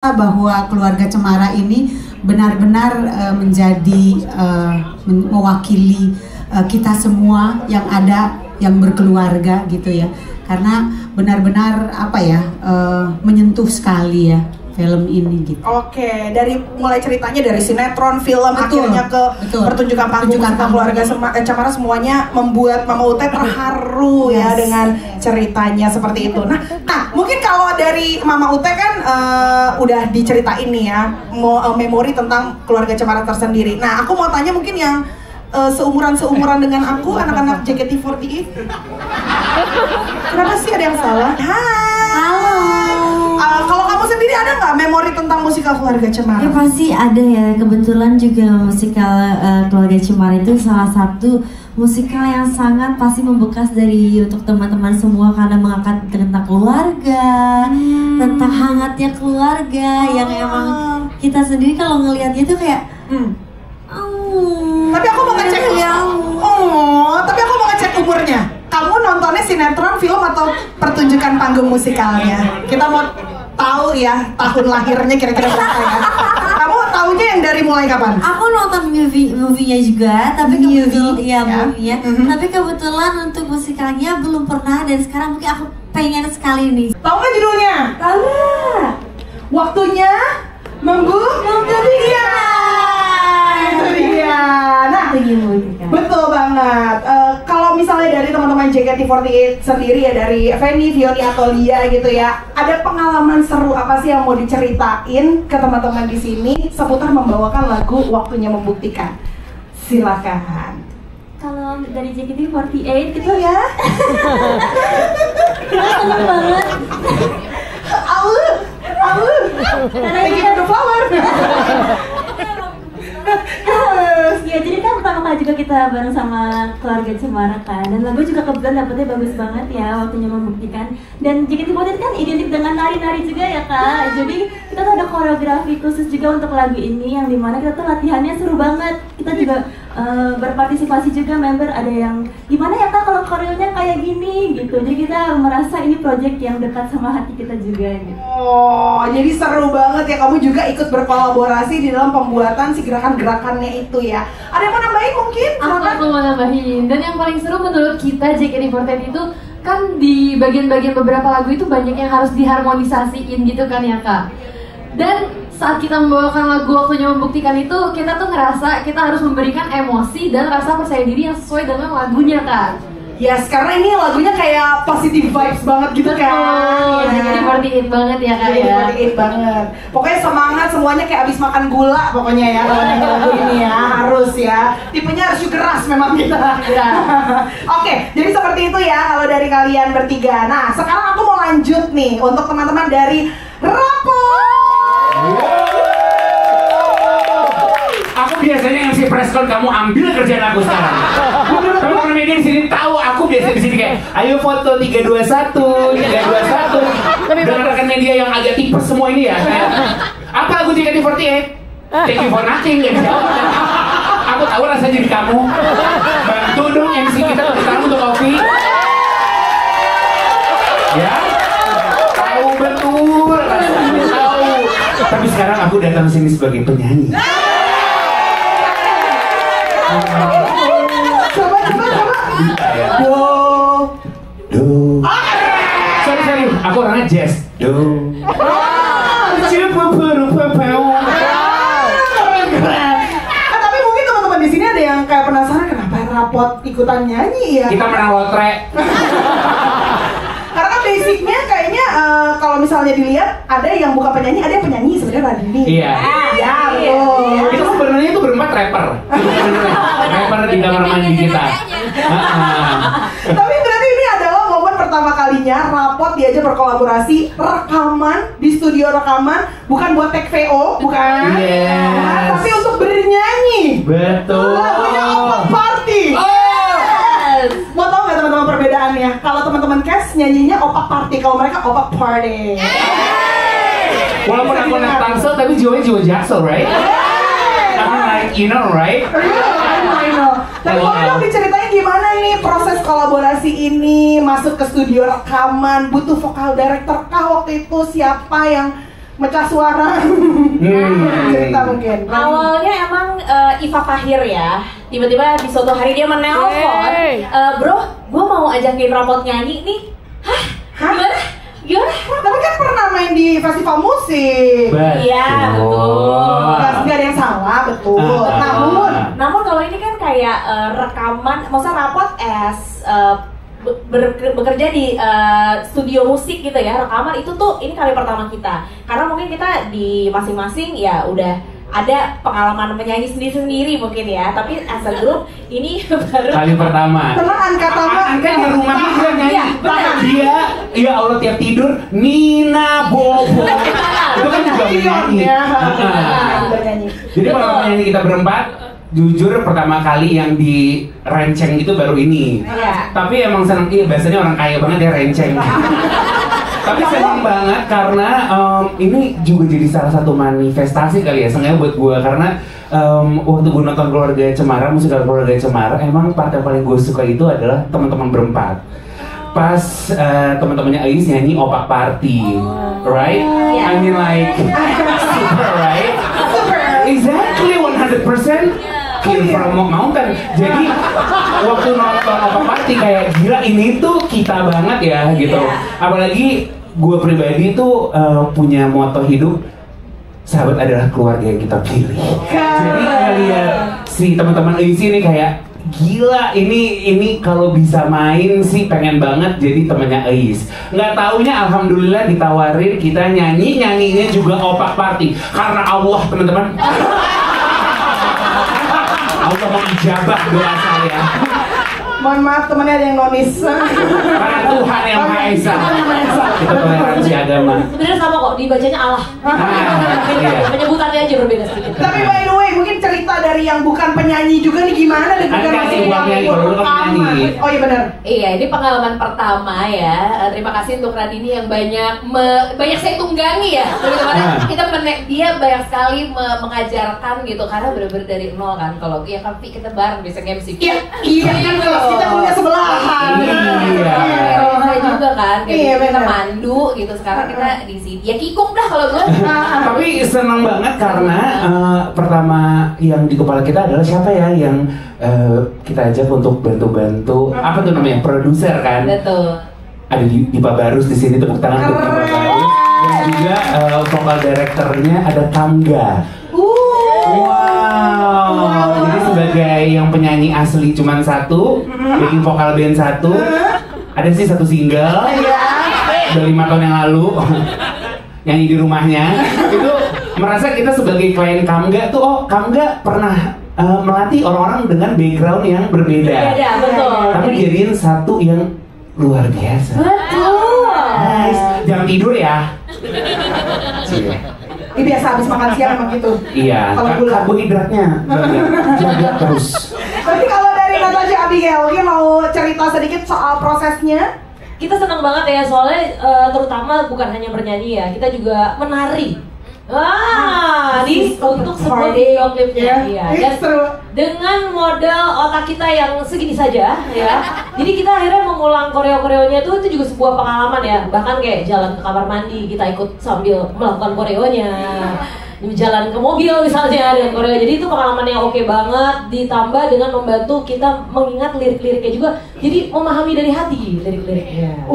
bahwa keluarga Cemara ini benar-benar menjadi mewakili kita semua yang ada yang berkeluarga gitu ya, karena benar-benar menyentuh sekali ya film ini gitu. Oke, dari mulai ceritanya dari sinetron, film, Betul, akhirnya ke betul. pertunjukan panggung keluarga Cemara, semuanya membuat Mama Ute terharu ya dengan ceritanya seperti itu. Nah, mungkin kalau dari Mama Ute kan udah diceritain nih ya memori tentang keluarga Cemara tersendiri. Nah, aku mau tanya mungkin yang seumuran dengan aku, anak-anak JKT48. Kenapa sih, ada yang salah? Hai. Halo. Kalau kamu sendiri ada nggak memori tentang musikal keluarga Cemara? Ya pasti ada ya. Kebetulan juga musikal keluarga Cemara itu salah satu musikal yang sangat pasti membekas dari untuk teman-teman semua, karena mengangkat tentang keluarga, tentang hangatnya keluarga yang emang kita sendiri kalau ngelihatnya itu kayak tapi aku mau ngecek tapi aku mau ngecek umurnya. Kamu nontonnya sinetron, film, atau pertunjukan panggung musikalnya? Kita mau tahu ya tahun lahirnya kira-kira berapa ya. Kamu tahunya yang dari mulai kapan? Aku nonton movie-nya juga, tapi movie-nya. Tapi kebetulan untuk musikalnya belum pernah, dan sekarang mungkin aku pengen sekali nih. Tahu nggak judulnya? Tahu. Waktunya menjadi dia. Itu dia. Nah, betul banget. Kalau misalnya dari teman-teman JKT48 sendiri ya, dari Feni, Vioni, atau Lia gitu ya, ada pengalaman seru apa sih yang mau diceritain ke teman-teman di sini seputar membawakan lagu Waktunya Membuktikan? Silakan. Kalau dari JKT48 itu ya. seneng banget. Karena Thank you for the flower. Ya, jadi kan pertama kali juga kita bareng sama keluarga Cemara kan, dan lagu juga kebetulan dapetnya bagus banget ya, Waktunya Membuktikan. Dan JKT48 kan identik dengan nari-nari juga ya kak, jadi kita tuh ada koreografi khusus juga untuk lagu ini, yang dimana kita tuh latihannya seru banget. Kita juga berpartisipasi juga, member ada yang gimana ya kak kalau koreonya kayak gini gitu, jadi kita merasa ini project yang dekat sama hati kita juga gitu. Oh, jadi seru banget ya, kamu juga ikut berkolaborasi di dalam pembuatan si gerakan-gerakannya itu ya. Ada yang mau nambahin mungkin? Aku mau nambahin, dan yang paling seru menurut kita JKT48 itu kan di bagian-bagian beberapa lagu itu banyak yang harus diharmonisasiin gitu kan ya kak. Dan saat kita membawakan lagu Waktunya Membuktikan itu, kita tuh ngerasa kita harus memberikan emosi dan rasa percaya diri yang sesuai dengan lagunya kak. Yes, karena ini lagunya kayak positive vibes banget gitu kan. JKT48 banget ya kak ya. JKT48 banget. Pokoknya semangat semuanya kayak abis makan gula pokoknya ya kalau nyanyi lagu ini ya, harus ya. Tipenya harus sugar rush memang kita. Ya. Oke, jadi seperti itu ya kalau dari kalian bertiga. Nah, sekarang aku mau lanjut nih untuk teman-teman dari Rapo. Aku biasanya MC presscon, kamu ambil kerjaan aku sekarang. Teman-teman media di sini tahu aku biasa di sini kayak, ayo foto 321, 321. Dengan rekan media yang agak tipes semua ini ya. Kayak, apa lagu JKT48? Thank you for nothing. Ya, aku tahu rasanya jadi kamu. Bantu dong MC kita sekarang untuk kopi. Ya, tahu betul, rasanya tahu. Tapi sekarang aku datang sini sebagai penyanyi. Coba. Do. Sorry, aku orangnya jazz. Do. Tapi mungkin teman-teman di sini ada yang kayak penasaran kenapa Rapot ikutan nyanyi ya? Kita menang lotre. Karena basicnya kayaknya kalau misalnya dilihat ada yang bukan penyanyi, ada yang penyanyi sebenarnya Radini. Iya. Ya, betul. Kita sebenarnya itu berempat rapper. Rapper di kamar mandi kita. Tapi berarti ini adalah momen pertama kalinya Rapot diajak berkolaborasi rekaman di studio rekaman, bukan buat take VO, bukan? Yes. Nah, tapi untuk bernyanyi. Betul. Lagunya Opa Party. Mau tau nggak teman-teman perbedaannya? Kalau teman-teman Cash nyanyinya Opa Party, kalau mereka Opa Party. Walaupun aku anak Tangsel, tapi jiwanya jiwa Jaksel, right? I'm like, you know, right? I know. Tapi boleh dong diceritain gimana nih proses kolaborasi ini, masuk ke studio rekaman, butuh vokal director kah waktu itu, siapa yang mecah suara. Cerita mungkin. Awalnya emang Iva Fahir ya. Tiba-tiba di suatu hari dia menelpon, bro, gue mau ajakin robot nyanyi nih. Hah? Gimana? Tapi kan pernah main di festival musik. Iya, betul. Gak ada yang salah, betul. Namun kalau ini kan kayak rekaman, maksudnya rapot bekerja di studio musik gitu ya, rekaman itu tuh ini kali pertama kita. Karena mungkin kita di masing-masing ya udah ada pengalaman menyanyi sendiri-sendiri mungkin ya, tapi as a group ini baru kali pertama. Tenang, Anka di rumahnya dia nyanyi. Dia, ya Allah tiap tidur Nina Bobo. Itu kan juga menyanyi. Jadi pengalaman nyanyi kita berempat, jujur pertama kali yang di renceng itu baru ini. Tapi emang seneng, biasanya orang kaya banget ya renceng. Tapi senang banget karena ini juga jadi salah satu manifestasi kali ya, sengaja buat gue karena waktu gue nonton Keluarga Cemara, musikal Keluarga Cemara, emang part yang paling gue suka itu adalah teman-teman berempat. Pas teman-temannya Ais nyanyi Opak Party, right? I mean like super, right? Exactly 100%. From Mountain. Jadi waktu nonton Opak Party kayak gila ini tuh kita banget ya gitu. Apalagi gue pribadi tuh punya moto hidup, sahabat adalah keluarga yang kita pilih. Jadi ngeliat si teman-teman di sini kayak gila ini kalau bisa main sih pengen banget jadi temennya Ais. Nggak taunya alhamdulillah ditawarin kita nyanyinya juga Opak Party karena Allah teman-teman. Allah mengijabah doa saya. Mohon maaf temannya ada yang nonis. Karena Tuhan yang Maha Esa. Kita toleransi agama. Sebenarnya sama kok, dibacanya Allah. Penyebutannya aja berbeda sedikit. Tapi by the way, mungkin cerita dari yang bukan penyanyi juga nih gimana? Dan juga masih buat nyanyi, kalau lu kan penyanyi. Oh iya benar. Iya, ini pengalaman pertama ya. Terima kasih untuk Radini yang banyak saya tunggangi ya. Dia banyak sekali mengajarkan gitu karena benar-benar dari nol kan. Kalau ya kan kita bareng bisa MC. Iya kan kita punya sebelahan. Saya juga kan kayak kita mandu gitu, sekarang kita di sini ya kikuk dah kalau gue. Tapi senang banget karena pertama yang di kepala kita adalah siapa ya yang kita ajak untuk bantu-bantu apa tuh namanya produser kan. Betul. Ada Dipa Barus di sini, tepuk tangan untuk Dipa Barus. Dan juga vokal directornya ada Kamga. Wow, jadi sebagai yang penyanyi asli cuman satu, bikin vokal band satu, ada sih satu single, udah 5 tahun yang lalu, nyanyi di rumahnya. Itu merasa kita sebagai klien Kamga tuh, Kamga pernah melatih orang-orang dengan background yang berbeda. Betul. Tapi jadiin satu yang luar biasa. Betul. Nice. Jangan tidur ya. Ini biasa habis makan siang emang gitu. Iya, karbohidratnya jaga terus. Tapi kalau dari Natasha Abigail, mungkin mau cerita sedikit soal prosesnya? Kita senang banget ya, soalnya terutama bukan hanya bernyanyi ya, kita juga menari. Ini untuk sebuah video klipnya ya. Dan dengan model otak kita yang segini saja ya. Jadi kita akhirnya mengulang koreo-koreonya itu juga sebuah pengalaman ya. Bahkan kayak jalan ke kamar mandi kita ikut sambil melakukan koreonya. Jalan ke mobil misalnya dengan koreo. Jadi itu pengalaman yang oke banget, ditambah dengan membantu kita mengingat lirik-liriknya juga. Jadi memahami dari hati lirik-liriknya.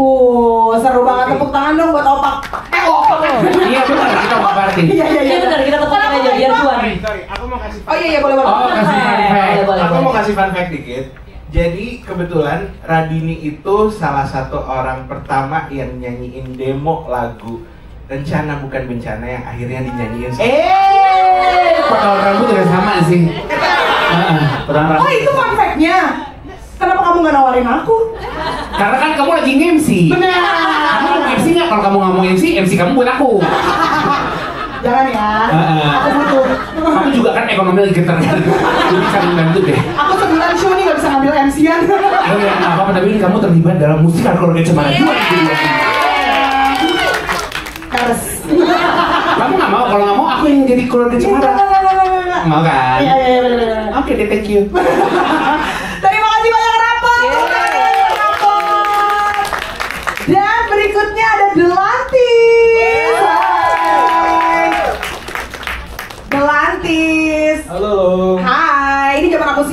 Seru banget, tepuk tangan dong buat Opak. Opak. Iya benar, kita Opak Party. Iya benar, kita tepukin aja biar kuat. Sorry, aku mau kasih. Oh iya boleh. Kasih fun fact. Aku mau kasih fun fact dikit. Jadi kebetulan Radini itu salah satu orang pertama yang nyanyiin demo lagu Rencana Bukan Bencana yang akhirnya dinyanyiin. Potong rambut udah sama sih. Potong rambut. Oh itu fun fact-nya. Kenapa kamu nggak nawarin aku? Karena kan kamu lagi nge-MC. Benar. Kamu mau MC nggak? Kalau kamu nggak mau MC kamu buat aku. Jangan ya. Aku butuh. Kamu juga kan ekonomi lagi getar. Jadi bisa membantu deh. Aku 9 show nih nggak bisa ngambil MC-an. Nggak apa-apa, tapi kamu terlibat dalam musikal Keluarga Cemara juga. Kamu nggak mau? Kalau nggak mau aku yang jadi Keluarga Cemara. Mau kan? Iya benar. Oke deh, thank you. Terima kasih banyak Rapot. Dan berikutnya ada Delantis.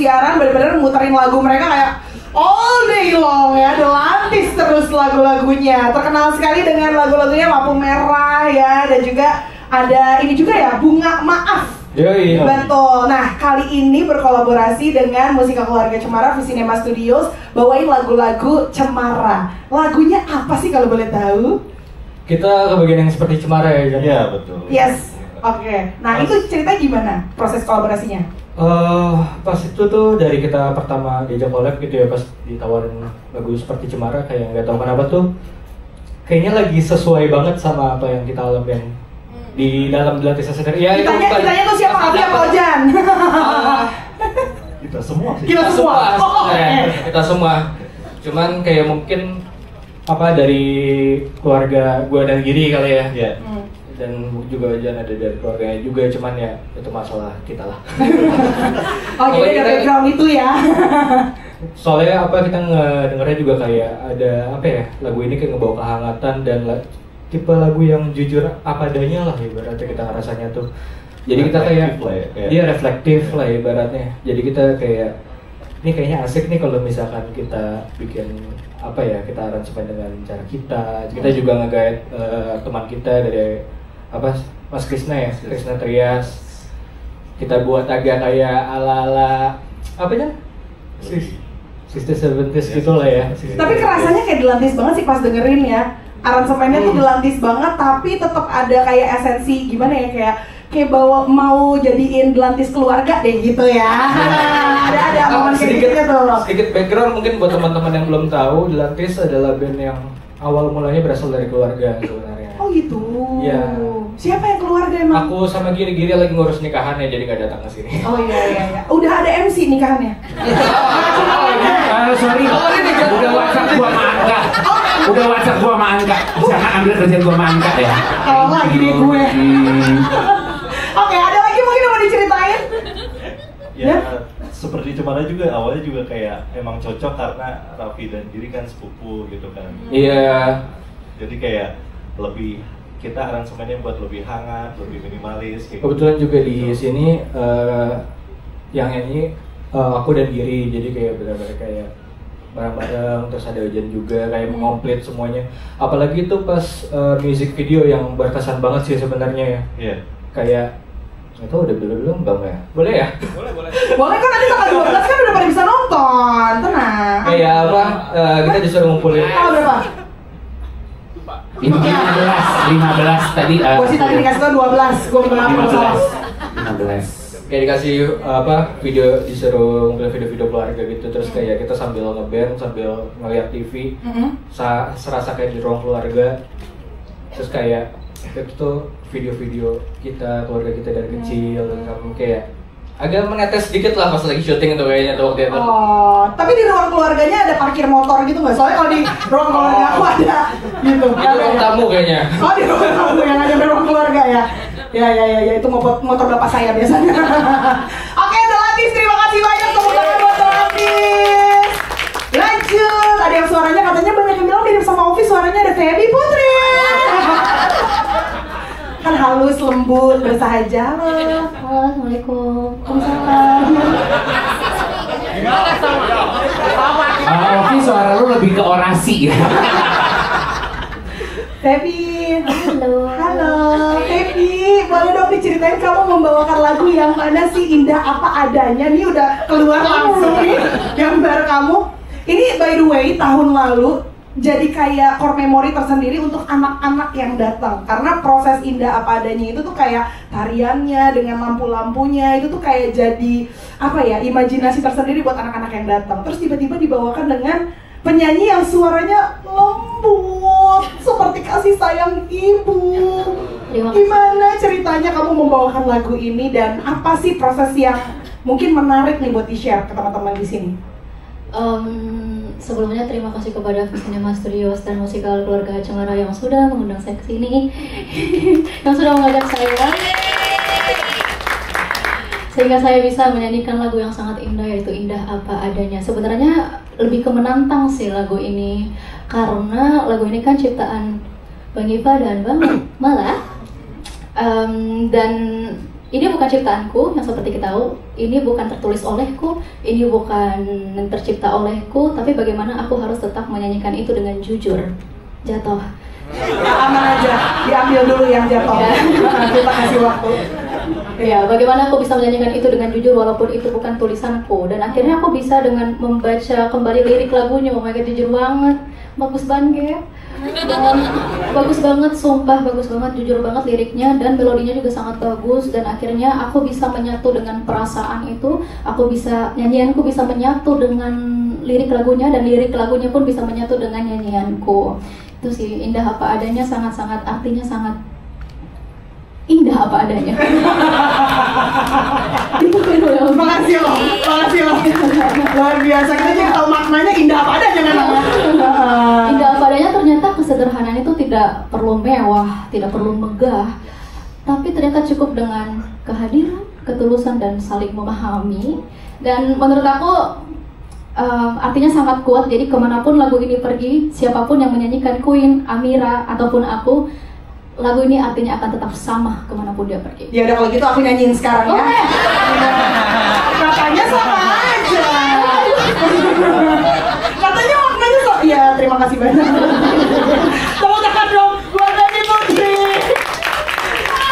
siaran benar-benar muterin lagu mereka kayak all day long ya, Delantis terus lagu-lagunya. Terkenal sekali dengan lagu-lagunya Lampu Merah ya, dan juga ada ini juga ya, Bunga Maaf. Yoi. Betul. Nah, kali ini berkolaborasi dengan Musikal Keluarga Cemara Visinema Studios, bawain lagu-lagu Cemara. Lagunya apa sih kalau boleh tahu? Kita ke bagian yang seperti Cemara ya, Jan? Iya, betul. Yes. Oke. Nah, itu ceritanya gimana proses kolaborasinya? Pas itu tuh dari kita pertama diajak collab gitu ya, pas ditawarin lagu seperti Cemara, kayak nggak tahu kenapa tuh kayaknya lagi sesuai banget sama apa yang kita alamin di dalam Delantis sendiri. Ya, Kitanya tuh siapa? Abi apa Ojan? Kita semua sih. Kita semua. Kita semua. Cuman kayak mungkin apa dari keluarga gua dan Giri kali ya. Iya. Dan juga Jan ada dari keluarganya juga, cuman ya itu masalah kita lah. Oh, jadi ada background itu ya. Soalnya apa, kita ngedengarnya juga kayak ada apa ya, lagu ini kayak ngebawa kehangatan dan tipe lagu yang jujur apa adanya lah ibaratnya kita ngerasanya tuh. Jadi kita kayak dia reflektif lah ibaratnya. Jadi kita kayak ini kayaknya asik nih kalau misalkan kita bikin apa ya, kita aransemen dengan cara kita. Kita juga nge-guide teman kita dari apa, Mas Krisna ya, Krisna Trias. Kita buat agak kayak ala-ala apa ya? 60s gitu lah ya. Tapi kerasanya kayak Delantis banget sih pas dengerin ya. Aransemennya tuh Delantis banget, tapi tetap ada kayak esensi gimana ya, kayak bawa mau jadiin Delantis keluarga deh gitu ya. ada momen kayak gitu tuh. Sedikit background mungkin buat teman-teman yang belum tahu, Delantis adalah band yang awal mulanya berasal dari keluarga sebenarnya. Oh gitu. Iya. Siapa yang keluarga emang? Aku sama Giri lagi ngurus nikahannya, jadi nggak datang ke sini. Oh iya. Udah ada MC nikahannya. Sorry. Udah WhatsApp gua sama Angga. Udah WhatsApp gua sama Angga. Jangan ambil kerjaan gua sama Angga ya. Kalau lagi nih gue. Oke, ada lagi mungkin yang mau diceritain? Ya, seperti Cemara juga awalnya juga kayak emang cocok karena Raffi dan Giri kan sepupu gitu kan. Iya. Jadi kayak lebih kita aransemennya buat lebih hangat, lebih minimalis. Kayak Kebetulan gitu. juga di sini yang nyanyi aku dan Giri, jadi kayak benar-benar kayak bareng-bareng, terus ada Ojan juga kayak mengomplit semuanya. Apalagi itu pas music video yang berkesan banget sih sebenarnya ya. Iya. Kayak itu udah belum bang ya? Boleh ya? Boleh kan, nanti tanggal 12 kan udah pada bisa nonton, tenang. Kayak apa? Kita disuruh ngumpulin. Tanggal berapa? 15 tadi. Gue sih tadi dikasih tau 12, gue minta maaf kalau salah. 15. Kayak dikasih apa, video, disuruh ngumpulin video-video keluarga gitu, terus kayak kita sambil ngeband, sambil ngeliat TV, serasa kayak di ruang keluarga. Terus kayak itu tuh video-video kita, keluarga kita dari kecil, dan kami kayak agak menetes sedikit lah pas lagi syuting itu kayaknya tuh waktu itu. Oh, tapi di ruang keluarganya ada parkir motor gitu nggak? Soalnya kalau di ruang keluarga aku ada gitu. Itu ruang tamu kayaknya. Oh, di ruang tamu yang ada di ruang keluarga ya. Ya, itu motor bapak saya biasanya. Oke, Delantis, terima kasih banyak, tepuk tangan buat Delantis. Lanjut, ada yang suaranya katanya banyak yang bilang mirip sama Ovi, suaranya ada Feby Putri. Kan halus, lembut, bersahaja. Halo, assalamualaikum. Waalaikumsalam. Oke, suara lu lebih ke orasi ya. Feby. Halo. Feby, boleh dong diceritain kamu membawakan lagu yang mana sih, Indah Apa Adanya. Nih udah keluar langsung nih gambar kamu. Ini by the way tahun lalu jadi kayak core memory tersendiri untuk anak-anak yang datang, karena proses Indah Apa Adanya itu tuh kayak tariannya dengan lampu-lampunya itu tuh kayak jadi apa ya, imajinasi tersendiri buat anak-anak yang datang. Terus tiba-tiba dibawakan dengan penyanyi yang suaranya lembut seperti kasih sayang ibu. Gimana ceritanya kamu membawakan lagu ini, dan apa sih proses yang mungkin menarik nih buat di-share ke teman-teman di sini? Sebelumnya terima kasih kepada Visinema Studios dan Musikal Keluarga Cemara yang sudah mengundang saya ke sini, yang sudah mengajak saya, sehingga saya bisa menyanyikan lagu yang sangat indah, yaitu Indah Apa Adanya. Sebenarnya lebih ke menantang sih lagu ini, karena lagu ini kan ciptaan Bang Iva dan Bang Mala, dan ini bukan ciptaanku yang seperti kita tahu, ini bukan tertulis olehku, ini bukan tercipta olehku, tapi bagaimana aku harus tetap menyanyikan itu dengan jujur. Jatuh. Aman aja, diambil dulu yang jatuh. Kita kasih waktu. Ya, bagaimana aku bisa menyanyikan itu dengan jujur walaupun itu bukan tulisanku. Dan akhirnya aku bisa dengan membaca kembali lirik lagunya. Oh my god, jujur banget, bagus banget. Dan bagus banget, sumpah bagus banget, jujur banget liriknya, dan melodinya juga sangat bagus. Dan akhirnya aku bisa menyatu dengan perasaan itu. Aku bisa, nyanyianku bisa menyatu dengan lirik lagunya, dan lirik lagunya pun bisa menyatu dengan nyanyianku. Itu sih, indah apa adanya, sangat-sangat, artinya sangat indah apa adanya. Makasih loh, luar biasa. Kita jadi tahu maknanya indah apa adanya memang. Indah apa adanya, ternyata kesederhanaan itu tidak perlu mewah, tidak perlu megah, tapi ternyata cukup dengan kehadiran, ketulusan, dan saling memahami. Dan menurut aku artinya sangat kuat. Jadi kemanapun lagu ini pergi, siapapun yang menyanyikan, Queen, Amira, ataupun aku, lagu ini artinya akan tetap sama kemanapun dia pergi. Ya udah, kalau gitu aku nyanyiin sekarang ya. Katanya sama aja. Katanya maknanya sama. Iya, terima kasih banyak. Tepuk tangan dong buat Dani Putri.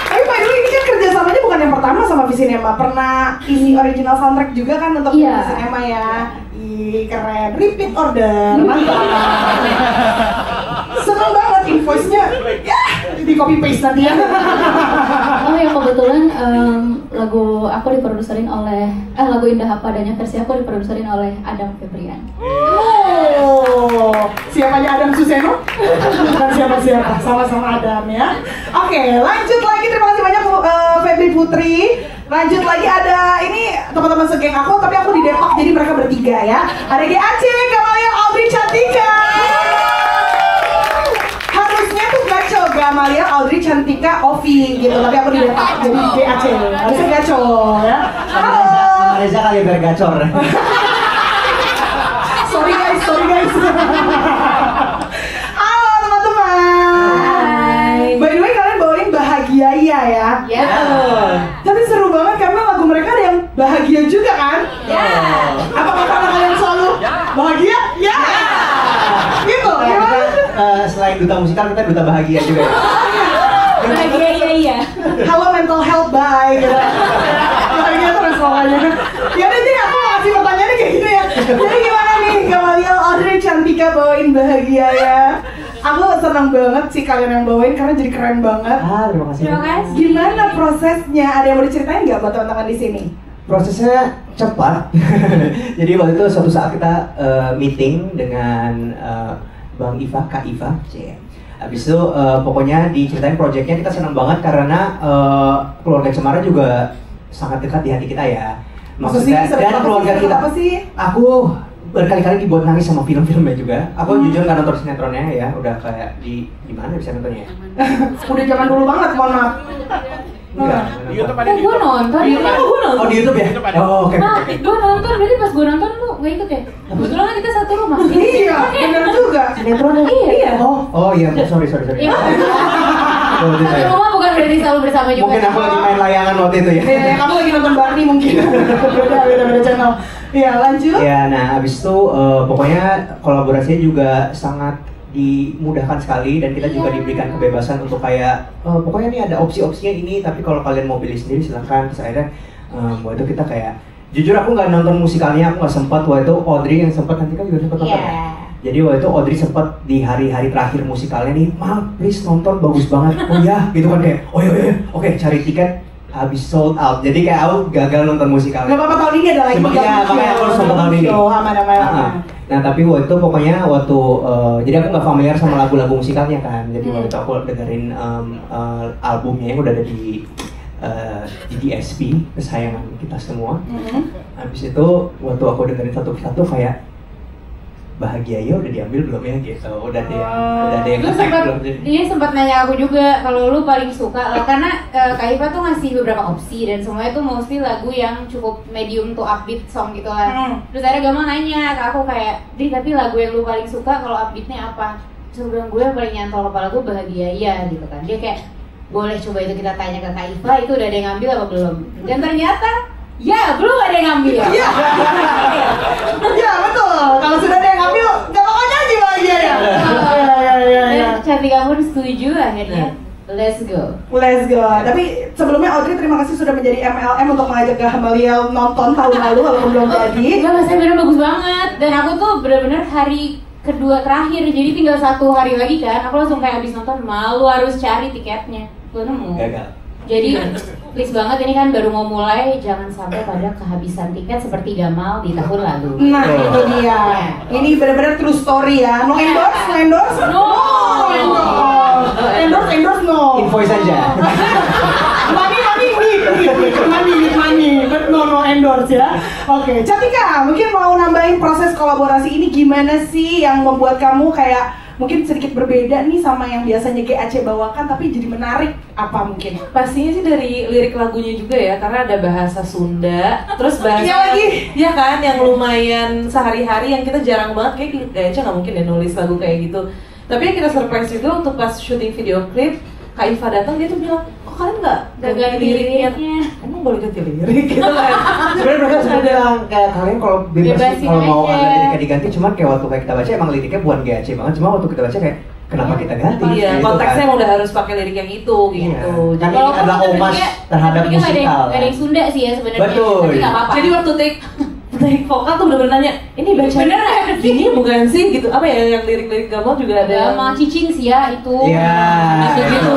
Tapi by the way, ini kan kerjasamanya bukan yang pertama sama Visinema. Pernah isi original soundtrack juga kan untuk Visinema ya. Ih, keren. Repeat order. Mantap. Seneng banget invoice-nya. Ya, di copy paste nanti ya. Oh ya, kebetulan lagu aku diproduserin oleh lagu Indah Apa Adanya versi aku diproduserin oleh Adam Febrian. Oh, siapanya Adam Suseno? Bukan siapa-siapa, sama-sama Adam ya. Oke, lanjut lagi. Terima kasih banyak Febri Putri. Lanjut lagi, ada ini teman-teman segeng aku, tapi aku di Depok jadi mereka bertiga ya. Ada GAC, Gamaliel, Audrey Cantika. Harusnya tuh Gaco, Gamaliel, Audrey Cantika, Ovi gitu, tapi aku di Depok jadi GAC. Harusnya Gaco ya. Halo. Sama Reza kali biar gacor. Sorry guys. Halo teman-teman. Hai. By the way, kalian bawain Bahagia ya? Ya. Tapi seru banget karena lagu mereka ada yang bahagia juga kan? Ya. Apakah karena kalian selalu bahagia? Ya. Gitu. Ya, kita selain duta musikal, kita duta bahagia juga. Bahagia iya. Halo mental health, bye. Gitu. Bahagia terus pokoknya. Ya udah, jadi aku ngasih pertanyaannya kayak gitu ya. Jadi gimana nih, Gamaliel, Audrey Cantika bawain Bahagia ya? Aku senang banget sih kalian yang bawain karena jadi keren banget. Terima kasih. Terima kasih. Gimana prosesnya? Ada yang mau diceritain nggak buat teman-teman di sini? Prosesnya cepat. Jadi waktu itu suatu saat kita meeting dengan Bang Iva, Kak Iva. Habis itu pokoknya diceritain proyeknya, kita senang banget karena keluarga Cemara juga sangat dekat di hati kita ya. Maksudnya dan keluarga kita. Apa sih? Aku berkali-kali dibuat nangis sama film-filmnya juga. Aku jujur nggak nonton sinetronnya ya, udah kayak di mana bisa nontonnya? Udah zaman dulu banget, mohon maaf. Enggak. Di YouTube ada. Gue nonton. Oh di YouTube ya? Oh oke. Nah, gue nonton, berarti pas gue nonton lu gak ikut ya? Kebetulan kan kita satu rumah. Iya, benar juga. Sinetron Iya. Oh iya, sorry. Iya. Satu rumah bukan berarti selalu bersama juga. Mungkin aku lagi main layangan waktu itu ya. Iya, kamu lagi nonton Barney mungkin. Beda channel. Iya, lanjut. Ya, nah abis itu pokoknya kolaborasinya juga sangat dimudahkan sekali dan kita juga diberikan kebebasan untuk kayak pokoknya nih ada opsi-opsinya ini, tapi kalau kalian mau pilih sendiri silahkan. Terus akhirnya waktu itu kita kayak jujur aku nggak nonton musikalnya, aku nggak sempat. Waktu itu Audrey yang sempat, nanti kan juga sempat nonton ya. Jadi waktu itu Audrey sempat di hari-hari terakhir musikalnya nih, Mal, please nonton, bagus banget. Oh ya, gitu kan kayak, oh iya, oke, cari tiket, habis sold out. Jadi kayak aku gagal nonton musikalnya. Gak apa-apa, tahun ini ada lagi. Iya, makanya aku harus nonton tahun ini. Oh, aman. Nah tapi waktu itu pokoknya jadi aku nggak familiar sama lagu-lagu musikalnya kan. Jadi waktu itu aku dengerin albumnya yang udah ada di DSP, kesayangan kita semua. Habis itu waktu aku dengerin satu-satu kayak Bahagia ya udah diambil belum ya gitu, udah ada yang lu sempat dia sempat nanya aku juga kalau lu paling suka karena Kak Iva tuh ngasih beberapa opsi dan semuanya tuh mostly lagu yang cukup medium to upbeat song gitu lah. Terus akhirnya Gamal nanya ke aku kayak, Di tapi lagu yang lu paling suka kalau upbeatnya apa? Terus gue bilang gue yang paling nyantol kepala gue Bahagia ya gitu kan. Dia kayak boleh coba itu kita tanya ke Kak Iva, itu udah ada yang ngambil apa belum? Dan ternyata ya belum ada yang ngambil. Iya. Iya betul. Kalau sudah ada yang ngambil, nggak bakal nyanyi lagi ya. Dan Cantik Ambon setuju akhirnya. Let's go. Let's go. Tapi sebelumnya Audrey terima kasih sudah menjadi MLM untuk mengajak Gamaliel nonton tahun lalu walaupun belum jadi. Enggak, Mas, bener bagus banget. Dan aku tuh bener-bener hari kedua terakhir, jadi tinggal 1 hari lagi kan. Aku langsung kayak abis nonton malu harus cari tiketnya. Gue nemu. Gagal. Jadi please banget, ini kan baru mau mulai, jangan sampai pada kehabisan tiket seperti Gamal di tahun lalu. Nah itu dia. Ini benar-benar true story ya. No endorse, no endorse, no endorse, endorse no. Invoice saja. money, but no endorse ya. Oke, Cantika, mungkin mau nambahin proses kolaborasi ini gimana sih yang membuat kamu kayak mungkin sedikit berbeda nih sama yang biasanya GAC bawakan tapi jadi menarik, apa mungkin? Pastinya sih dari lirik lagunya juga ya, karena ada bahasa Sunda, terus bahasa ya kan yang lumayan sehari-hari yang kita jarang banget, kayak GAC nggak mungkin ya nulis lagu kayak gitu. Tapi yang kita surprise juga untuk pas syuting video klip, Kak Iva datang, dia tuh bilang, kok kalian nggak ganti liriknya? Emang boleh ganti lirik gitu kan? Sebenarnya mereka sudah bilang kayak kalian kalau bebas sih, kalau mau ada liriknya diganti, cuman kayak waktu kayak kita baca emang liriknya bukan GAC banget, cuma waktu kita baca kayak kenapa kita ganti? Iya, gitu konteksnya kan. emang udah harus pakai lirik yang itu gitu. Jadi adalah omas terhadap musikal. Gak ada yang Sunda sih ya sebenarnya. Betul. Tapi nggak apa-apa. Jadi waktu take vokal tuh bener-bener nanya, ini bacanya gini bukan sih gitu? Apa ya yang lirik-lirik Gamal juga ada? Gamal cicing sia itu. Iya. Gitu.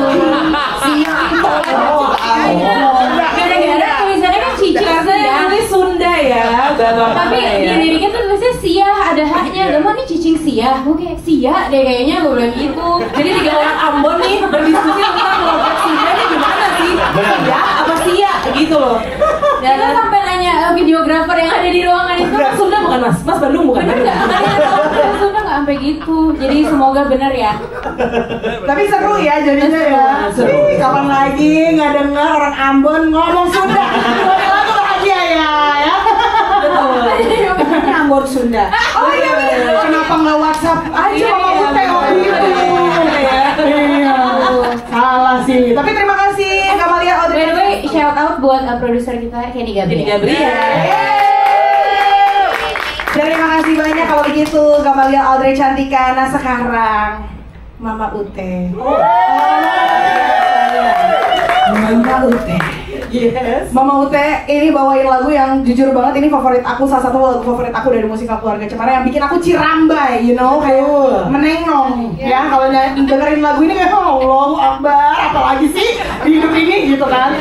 Sia itu. Gara-gara tulisannya kan cicing Karena yang tulis Sunda ya. Tapi di liriknya tuh tulisnya sia, ada haknya. Gamal nih cicing sia. Oke, sia deh kayaknya gue bilang gitu. Jadi 3 orang Ambon nih berdiskusi tentang logat Sunda ini gimana sih? Sia apa sia gitu loh. Dan kita sampai nanya videografer yang ada di ruangan itu, Mas Sunda bukan Mas? Mas Bandung bukan? Bener nggak? Mas Sunda nggak sampai gitu. Jadi semoga bener ya. Tapi seru ya jadinya ya. Ih, kapan lagi nggak dengar orang Ambon ngomong Sunda? Lagu bahagia ya. Betul. Ambon Sunda. Oh iya bener. Kenapa nggak WhatsApp aja sama Ute gitu? Iya. Salah sih. Tapi terima kasih Gamaliel Audrey. By the way, shout out buat produser kita Kenny Gabriel. Terima kasih banyak kalau begitu Gamaliel Audrey Cantika. Nah sekarang Mama Ute. Mama Ute. Yes. Mama Ute ini bawain lagu yang jujur banget ini favorit aku, salah satu lagu favorit aku dari musikal Keluarga Cemara yang bikin aku cirambai, you know, kayak menenong. Ya kalau dengerin lagu ini kayak Allahu Akbar, apalagi sih di hidup ini gitu kan.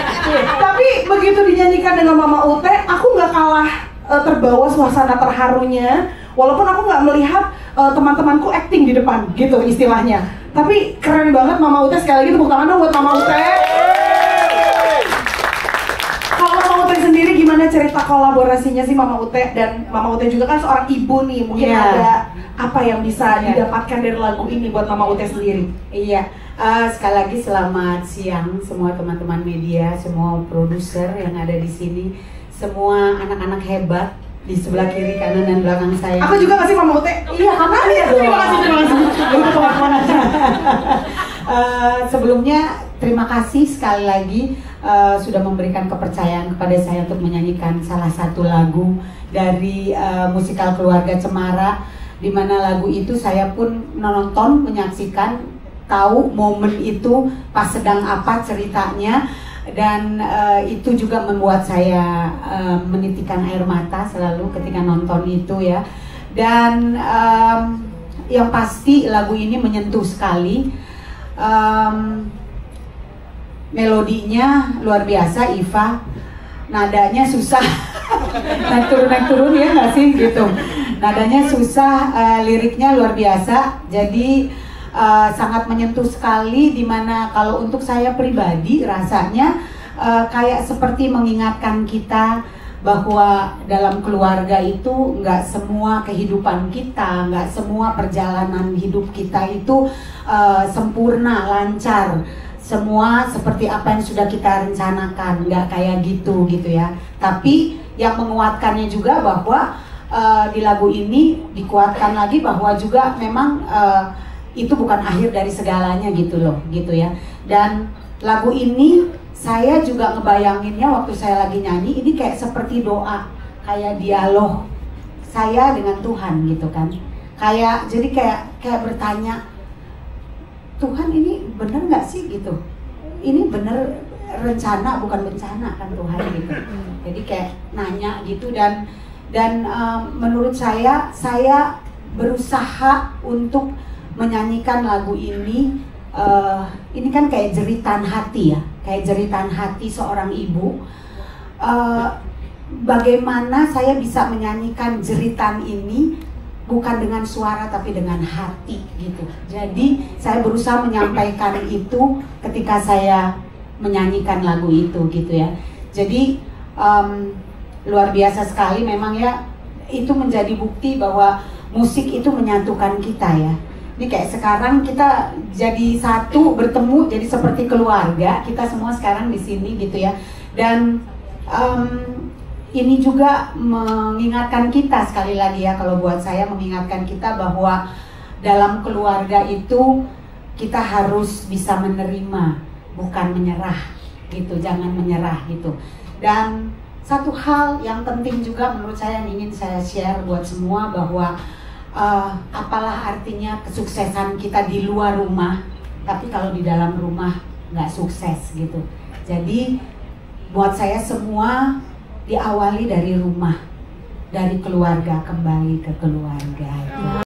Tapi begitu dinyanyikan dengan Mama Ute, aku nggak kalah terbawa suasana terharunya. Walaupun aku nggak melihat teman-temanku acting di depan gitu istilahnya. Tapi keren banget Mama Ute, sekali lagi tepuk tangan dong buat Mama Ute. Kalau Mama Ute sendiri gimana cerita kolaborasinya sih Mama Ute, dan Mama Ute juga kan seorang ibu nih, mungkin ada apa yang bisa didapatkan dari lagu ini buat Mama Ute sendiri? Iya, sekali lagi selamat siang semua teman-teman media, semua produser yang ada di sini, semua anak-anak hebat di sebelah kiri, kanan, dan belakang saya. Aku juga ngasih Mama Ute. Iya, kamu ya. Terima kasih. Itu teman-teman aja. Sebelumnya terima kasih sekali lagi sudah memberikan kepercayaan kepada saya untuk menyanyikan salah satu lagu dari musikal Keluarga Cemara, di mana lagu itu saya pun menonton, menyaksikan, tahu momen itu pas sedang apa ceritanya, dan itu juga membuat saya menitikkan air mata selalu ketika nonton itu ya. Dan yang pasti lagu ini menyentuh sekali. Melodinya luar biasa, Iva. Nadanya susah. naik turun ya nggak sih gitu. Nadanya susah, liriknya luar biasa. Jadi sangat menyentuh sekali, dimana kalau untuk saya pribadi rasanya kayak seperti mengingatkan kita bahwa dalam keluarga itu nggak semua kehidupan kita, nggak semua perjalanan hidup kita itu sempurna, lancar, semua seperti apa yang sudah kita rencanakan, nggak kayak gitu ya. Tapi yang menguatkannya juga bahwa di lagu ini dikuatkan lagi bahwa juga memang itu bukan akhir dari segalanya gitu loh, gitu ya. Dan lagu ini saya juga ngebayanginnya waktu saya lagi nyanyi, ini kayak seperti doa, kayak dialog saya dengan Tuhan gitu kan. Jadi kayak bertanya, Tuhan ini bener nggak sih gitu? Ini bener rencana bukan bencana kan Tuhan gitu. Jadi kayak nanya gitu dan menurut saya berusaha untuk menyanyikan lagu ini. Ini kan kayak jeritan hati ya, kayak jeritan hati seorang ibu. Bagaimana saya bisa menyanyikan jeritan ini bukan dengan suara tapi dengan hati gitu. Jadi saya berusaha menyampaikan itu ketika saya menyanyikan lagu itu gitu ya. Jadi luar biasa sekali memang ya, itu menjadi bukti bahwa musik itu menyatukan kita ya. Ini kayak sekarang kita jadi satu, bertemu jadi seperti keluarga, kita semua sekarang di sini gitu ya. Dan ini juga mengingatkan kita sekali lagi ya, kalau buat saya mengingatkan kita bahwa dalam keluarga itu kita harus bisa menerima, bukan menyerah gitu, jangan menyerah gitu. Dan satu hal yang penting juga menurut saya yang ingin saya share buat semua bahwa apalah artinya kesuksesan kita di luar rumah, tapi kalau di dalam rumah nggak sukses gitu. Jadi buat saya semua diawali dari rumah, dari keluarga, kembali ke keluarga.